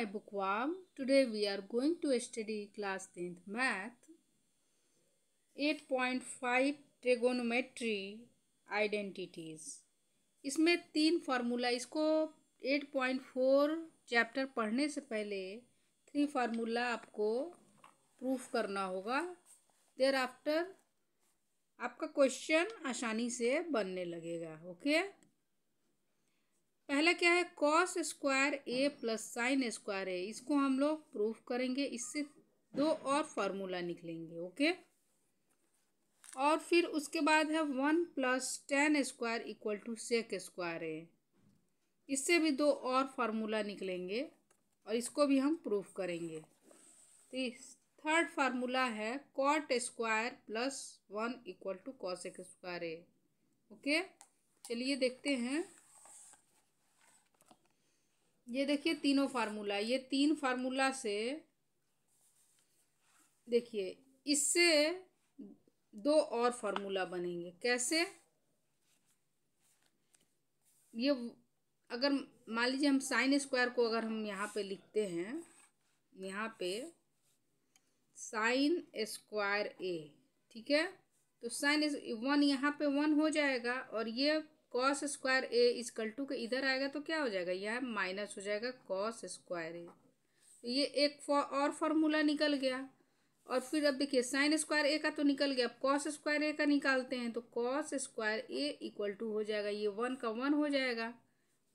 my bookworm. Today we are going to study class 10th math 8.5 trigonometry identities. इसमें 3 formula, इसको 8.4 chapter पढ़ने से पहले 3 फार्मूला आपको प्रूफ करना होगा। देयर आफ्टर आपका क्वेश्चन आसानी से बनने लगेगा। ओके, पहला क्या है, cos square A plus sine square ए। इसको हम लोग प्रूफ करेंगे, इससे 2 और फार्मूला निकलेंगे। ओके, और फिर उसके बाद है 1 plus tan square equal to sec square A. इससे भी 2 और फार्मूला निकलेंगे और इसको भी हम प्रूफ करेंगे। तो थर्ड फार्मूला है cot square plus 1 equal to cosec square A. Okay, चलिए देखते हैं। ये देखिए तीनों फार्मूला, ये 3 फार्मूला से देखिए इससे 2 और फार्मूला बनेंगे। कैसे? ये अगर मान लीजिए हम साइन स्क्वायर को अगर हम यहाँ पे लिखते हैं, यहाँ पे साइन स्क्वायर ए, ठीक है, तो साइन 1 यहाँ पे 1 हो जाएगा और ये cos square A equal to के इधर आएगा तो क्या हो जाएगा, यह माइनस हो जाएगा कॉस स्क्वायर ए। तो ये एक और फार्मूला निकल गया। और फिर अब देखिए साइन स्क्वायर ए का तो निकल गया, अब कॉस स्क्वायर ए का निकालते हैं तो cos square A equal to हो जाएगा, ये 1 का 1 हो जाएगा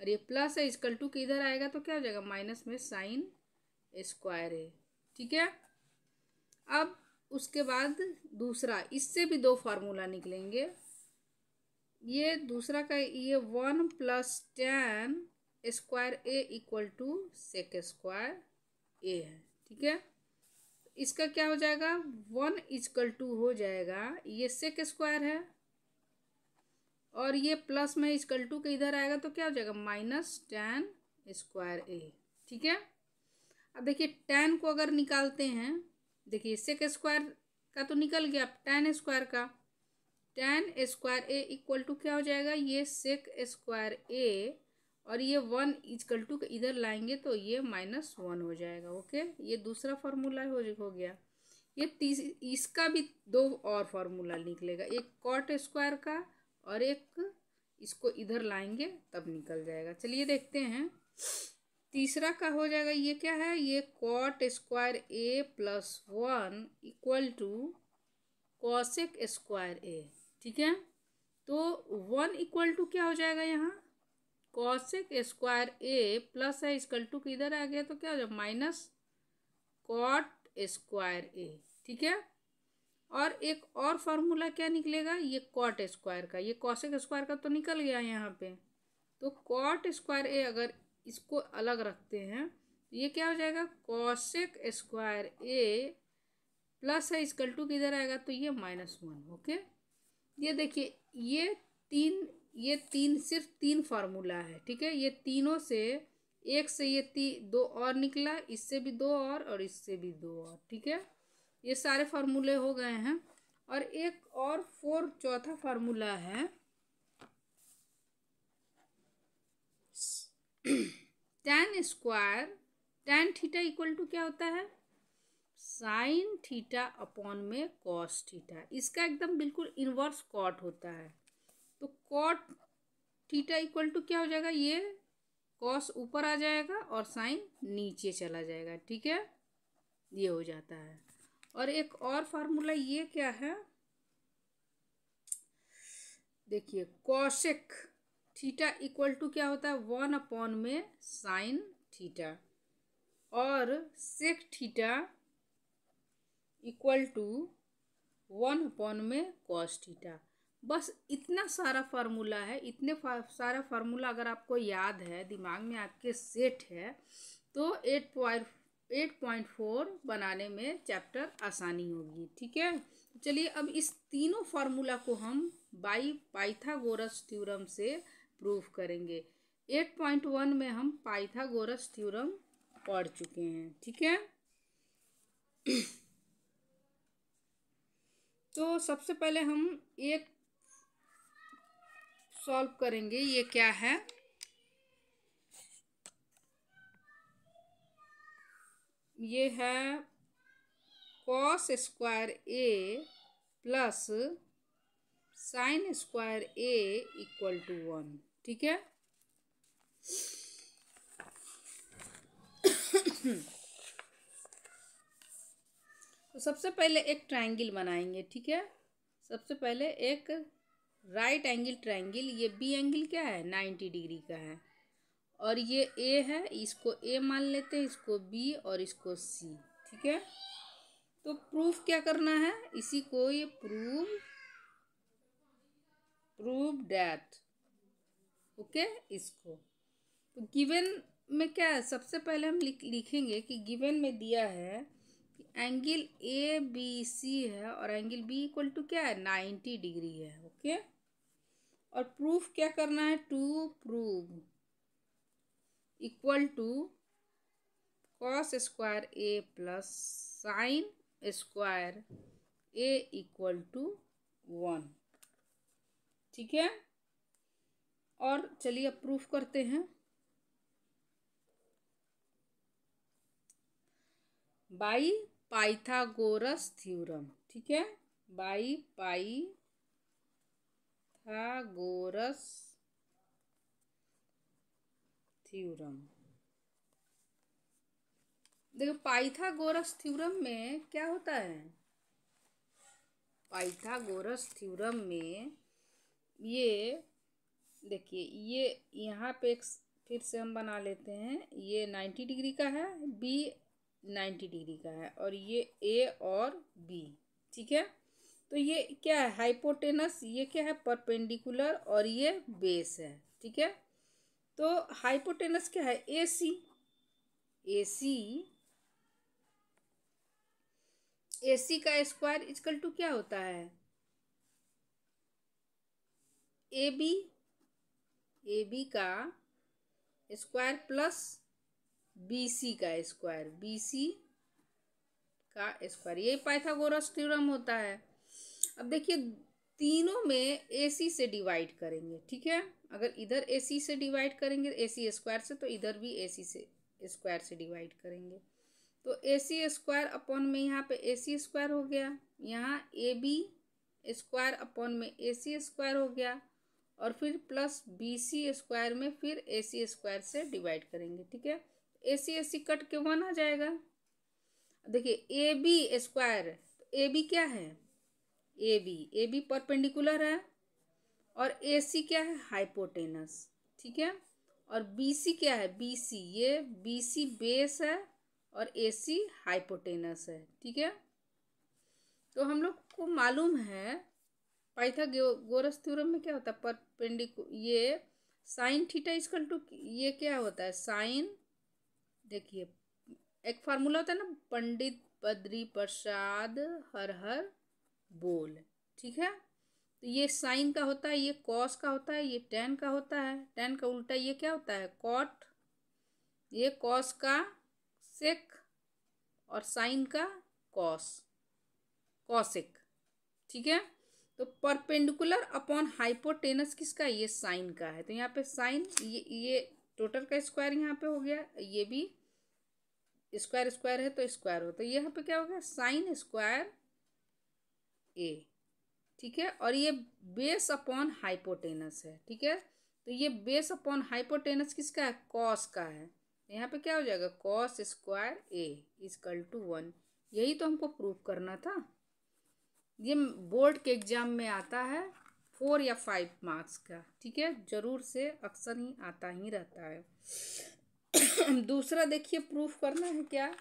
और ये प्लस है इक्वल टू के इधर आएगा तो क्या हो जाएगा, माइनस में साइन स्क्वायर ए। ठीक है, अब उसके बाद दूसरा, इससे भी 2 फार्मूला निकलेंगे। ये दूसरा का ये 1 plus tan square A equal to sec square A है। ठीक है, इसका क्या हो जाएगा, 1 इक्वल टू हो जाएगा, ये सेक स्क्वायर है और ये प्लस में इक्वल टू के इधर आएगा तो क्या हो जाएगा, माइनस टेन स्क्वायर ए। ठीक है, अब देखिए टेन को अगर निकालते हैं, देखिए सेक स्क्वायर का तो निकल गया, अब टेन स्क्वायर का, tan square A equal to क्या हो जाएगा, ये सेक स्क्वायर ए और ये 1 इक्वल टू इधर लाएंगे तो ये -1 हो जाएगा। ओके, ये दूसरा फार्मूला हो गया। ये इसका भी 2 और फार्मूला निकलेगा, एक कॉट स्क्वायर का और एक इसको इधर लाएंगे तब निकल जाएगा। चलिए देखते हैं, तीसरा का हो जाएगा, ये क्या है, ये cot square A plus 1 equal to cosec square A. ठीक है, तो 1 इक्वल टू क्या हो जाएगा, यहाँ कॉसेक स्क्वायर ए प्लस है इक्वल टू के इधर आ गया तो क्या हो जाएगा, माइनस कॉट स्क्वायर ए। ठीक है, और एक और फार्मूला क्या निकलेगा, ये कॉट स्क्वायर का, ये कॉसेक स्क्वायर का तो निकल गया यहाँ पे, तो कॉट स्क्वायर ए अगर इसको अलग रखते हैं तो ये क्या हो जाएगा, कॉसेक स्क्वायर ए प्लस है इक्वल टू किधर आएगा तो ये -1। ओके, ये देखिए ये तीन सिर्फ 3 फार्मूला है। ठीक है, ये तीनों से एक से ये 2 और निकला, इससे भी 2 और इससे भी 2 और। ठीक है, ये सारे फार्मूले हो गए हैं और एक और चौथा फार्मूला है tan square tan theta equal to क्या होता है, साइन थीटा अपॉन में कॉस थीटा। इसका एकदम बिल्कुल इन्वर्स कॉट होता है, तो कॉट थीटा इक्वल टू क्या हो जाएगा, ये कॉस ऊपर आ जाएगा और साइन नीचे चला जाएगा। ठीक है, ये हो जाता है। और एक और फार्मूला ये क्या है, देखिए कॉसेक थीटा इक्वल टू क्या होता है, 1 अपॉन में साइन थीटा और sec theta equal to 1 upon में कॉस थीटा। बस इतना सारा फार्मूला है। इतने सारा फार्मूला अगर आपको याद है, दिमाग में आपके सेट है, तो 8.4 बनाने में चैप्टर आसानी होगी। ठीक है, चलिए अब इस तीनों फार्मूला को हम बाई पाइथागोरस थ्योरम से प्रूफ करेंगे। 8.1 में हम पाइथागोरस थ्योरम पढ़ चुके हैं। ठीक है, तो सबसे पहले हम एक सॉल्व करेंगे। ये क्या है, ये है cos square A plus sine square A equal to 1। ठीक है। तो सबसे पहले एक ट्रायंगल बनाएंगे। ठीक है। सबसे पहले एक राइट एंगल ट्रायंगल, ये बी एंगल क्या है 90 डिग्री का है, और ये ए है, इसको ए मान लेते हैं, इसको बी और इसको सी। ठीक है। तो प्रूफ क्या करना है, इसी को ये प्रूव दैट। ओके। इसको तो गिवन में क्या है, सबसे पहले हम लिखेंगे कि गिवन में दिया है कि एंगल ए बी सी है और एंगल बी इक्वल टू क्या है 90 डिग्री है। ओके। और प्रूफ क्या करना है, to prove equal to cos square A plus sine square A equal to 1। ठीक है। और चलिए अब प्रूफ करते हैं। By Pythagoras theorem. ठीक है। By Pythagoras theorem. देखो पाइथागोरस थ्योरम में क्या होता है, पाइथागोरस थ्योरम में ये देखिए, ये यहाँ पे एक फिर से हम बना लेते हैं, ये 90 डिग्री का है, बी 90 डिग्री का है, और ये ए और बी। ठीक है। तो ये क्या है हाइपोटेनस, ये क्या है परपेंडिकुलर, और ये बेस है। ठीक है। तो हाइपोटेनस क्या है ए सी। ए सी का स्क्वायर इक्वल टू क्या होता है ए बी का स्क्वायर प्लस बी सी का स्क्वायर, यही पाइथागोरस थ्योरम होता है। अब देखिए तीनों में ए सी से डिवाइड करेंगे। ठीक है। अगर इधर ए सी से डिवाइड करेंगे ए सी स्क्वायर से, तो इधर भी ए सी से स्क्वायर से डिवाइड करेंगे। तो ए सी स्क्वायर अपॉन में यहाँ पे ए सी स्क्वायर हो गया, यहाँ ए बी स्क्वायर अपॉन में ए सी स्क्वायर हो गया, और फिर प्लस बी सी स्क्वायर में फिर ए सी स्क्वायर से डिवाइड करेंगे। ठीक है। ए सी कट के 1 आ जाएगा। देखिए A B square, A B क्या है ए बी परपेंडिकुलर है, और ए सी क्या है हाइपोटेनस। ठीक है। और बी सी क्या है ये बी सी बेस है और ए सी हाइपोटेनस है। ठीक है। तो हम लोग को मालूम है पाइथागोरस थ्योरम में क्या होता है ये साइन थीटा इक्वल टू ये क्या होता है साइन, देखिए एक फार्मूला होता है ना, पंडित बद्री प्रसाद हर हर बोल। ठीक है। तो ये साइन का होता है, ये कॉस का होता है, ये टेन का होता है, टेन का उल्टा ये क्या होता है कॉट, ये कॉस का सेक, और साइन का कॉसेक। ठीक है। तो परपेंडिकुलर अपॉन हाइपोटेनस किसका, ये साइन का है, तो यहाँ पे साइन ये टोटल का स्क्वायर यहाँ पे हो गया, ये भी स्क्वायर स्क्वायर है तो स्क्वायर हो, तो यहाँ पे क्या हो गया साइन स्क्वायर ए। ठीक है। और ये बेस अपॉन हाइपोटेनस है। ठीक है। तो ये बेस अपॉन हाइपोटेनस किसका है कॉस का है, यहाँ पे क्या हो जाएगा cos square A equal to 1। यही तो हमको प्रूव करना था। ये बोर्ड के एग्जाम में आता है 4 या 5 मार्क्स का। ठीक है। जरूर से अक्सर ही आता ही रहता है। दूसरा देखिए प्रूफ करना है क्या,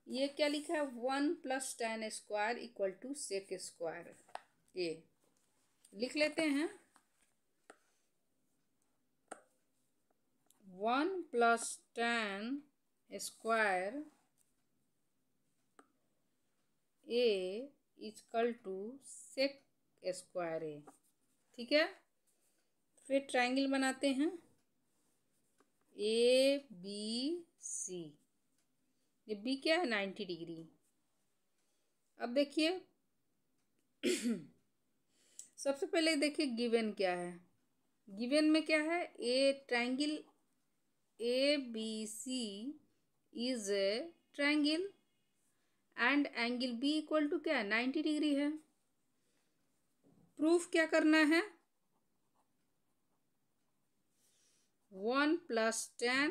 ये क्या लिखा है 1 + tan square equal to sec square A. लिख लेते हैं 1 + tan square A equal to sec square A. ठीक है। फिर ट्रायंगल बनाते हैं ए बी सी, ये बी क्या है 90 डिग्री। अब देखिए सबसे पहले देखिए गिवन क्या है, गिवन में क्या है A triangle A B C is a triangle and angle B equal to क्या है 90 डिग्री है। प्रूफ क्या करना है 1 + tan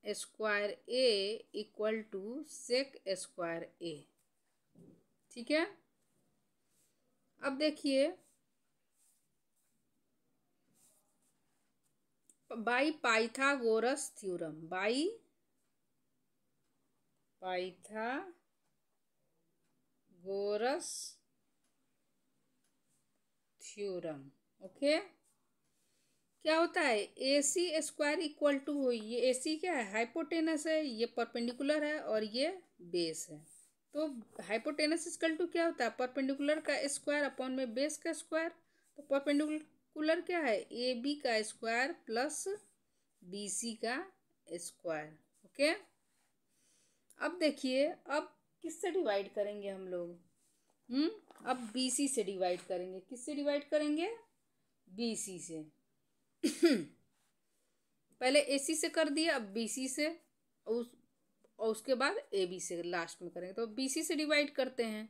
square A equal to sec square A. ठीक है, अब देखिए by Pythagoras theorem, by Pythagoras theorem. Okay, क्या होता है A C square equal to, ये ए सी क्या है हाइपोटेनस है, ये परपेंडिकुलर है और ये बेस है। तो हाइपोटेनस इक्वल टू क्या होता है परपेंडिकुलर का स्क्वायर अपॉन में बेस का स्क्वायर। तो परपेंडिकुलर क्या है ए बी का स्क्वायर प्लस बी सी का स्क्वायर। ओके, अब देखिए अब किससे डिवाइड करेंगे हम लोग, अब बी सी से डिवाइड करेंगे। किससे डिवाइड करेंगे बी सी से। पहले ए सी से कर दिया, अब बी सी से, और उसके बाद ए बी से लास्ट में करेंगे। तो बी सी से डिवाइड करते हैं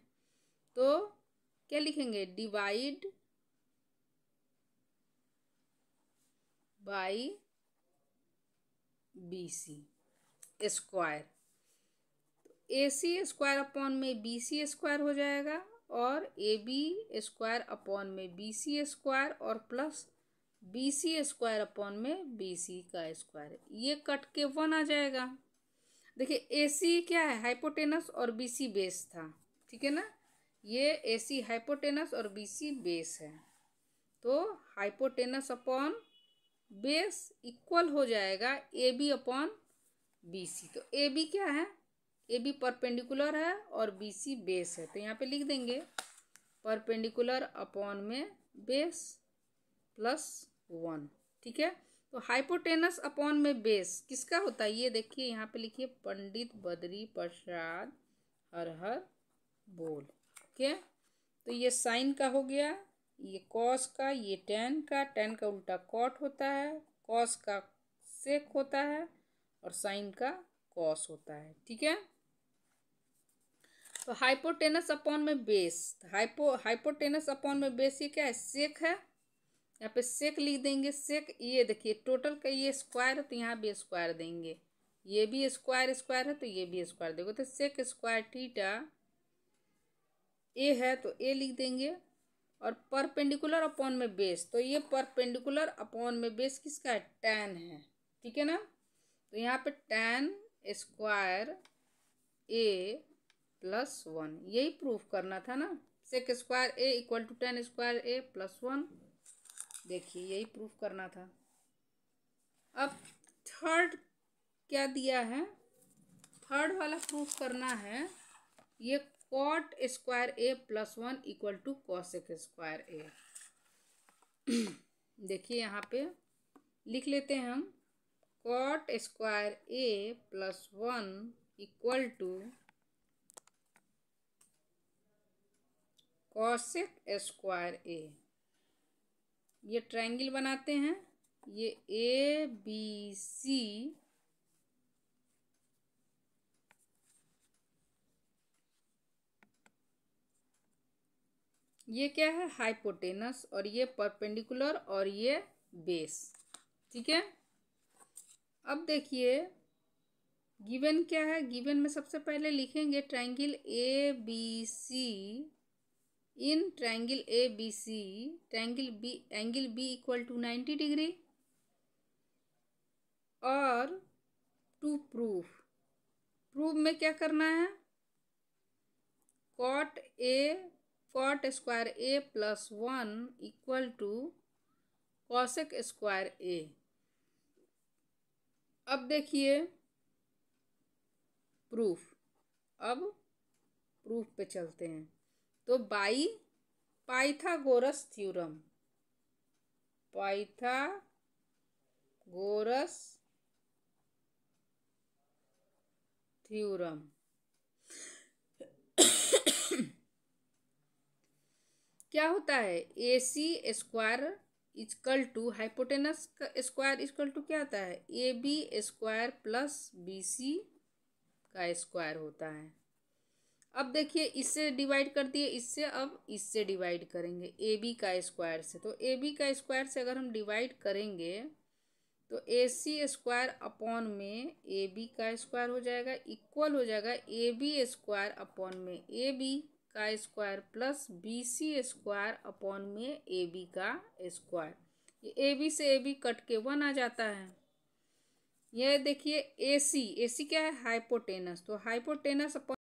तो क्या लिखेंगे divide by B C square. A C square upon में बी सी स्क्वायर हो जाएगा और ए बी स्क्वायर अपॉन में बी सी स्क्वायर और plus B C square upon में बी सी का स्क्वायर, ये कट के 1 आ जाएगा। देखिए ए सी क्या है हाइपोटेनस और बी सी बेस था। ठीक है ना, ये ए सी हाइपोटेनस और बी सी बेस है। तो हाइपोटेनस अपॉन बेस इक्वल हो जाएगा A B upon B C. तो ए बी क्या है ए बी परपेंडिकुलर है और बी सी बेस है। तो यहाँ पे लिख देंगे परपेंडिकुलर अपॉन में बेस प्लस 1। ठीक है, तो हाइपोटेनस अपॉन में बेस किसका होता है ये देखिए यहाँ पे लिखिए पंडित बद्री प्रसाद हर हर बोल। ओके, तो ये साइन का हो गया, ये कॉस का, ये टेन का उल्टा कॉट होता है, कॉस का सेक होता है और साइन का कॉस होता है। ठीक है, तो हाइपोटेनस अपॉन में बेस, हाइपोटेनस अपॉन में बेस ये क्या है सेक है। यहाँ पे सेक लिख देंगे। सेक ये देखिए टोटल का ये स्क्वायर है तो यहाँ भी स्क्वायर देंगे, ये भी स्क्वायर है तो ये भी स्क्वायर देंगे। तो सेक स्क्वायर थीटा ए है तो ए लिख देंगे और परपेंडिकुलर अपॉन में बेस, तो ये परपेंडिकुलर अपॉन में बेस किसका है tan है। ठीक है ना, तो यहाँ पे tan स्क्वायर ए प्लस 1, यही प्रूफ करना था ना, sec square A equal to tan square A plus 1। देखिए यही प्रूफ करना था। अब थर्ड क्या दिया है, थर्ड वाला प्रूफ करना है ये cot square A plus 1 equal to cosec square A. देखिए यहाँ पे लिख लेते हैं हम cot square A plus 1 equal to cosec square A. ये ट्रायंगल बनाते हैं, ये ए बी सी ये क्या है हाइपोटेनस और ये परपेंडिकुलर और ये बेस। ठीक है, अब देखिए गिवन क्या है, गिवन में सबसे पहले लिखेंगे triangle A B C, in triangle A B C angle B equal to 90 degree और टू प्रूफ में क्या करना है cot square A plus 1 equal to cosec square A. अब देखिए प्रूफ, अब प्रूफ पे चलते हैं। तो बाई पाइथागोरस थ्योरम, क्या होता है A C square equal to hypotenuse का स्क्वायर इक्वल टू क्या होता है A B square plus B C का स्क्वायर होता है। अब देखिए इससे डिवाइड कर दिए इससे, अब इससे डिवाइड करेंगे ए बी का स्क्वायर से। तो ए बी का स्क्वायर से अगर हम डिवाइड करेंगे तो ए सी स्क्वायर अपॉन में ए बी का स्क्वायर हो जाएगा, इक्वल हो जाएगा ए बी स्क्वायर अपॉन में ए बी का square plus B C square upon में ए बी का स्क्वायर। ये ए बी से ए बी कट के 1 आ जाता है। ये देखिए ए सी क्या है, हाइपोटेनस। तो हाइपोटेनस अपॉन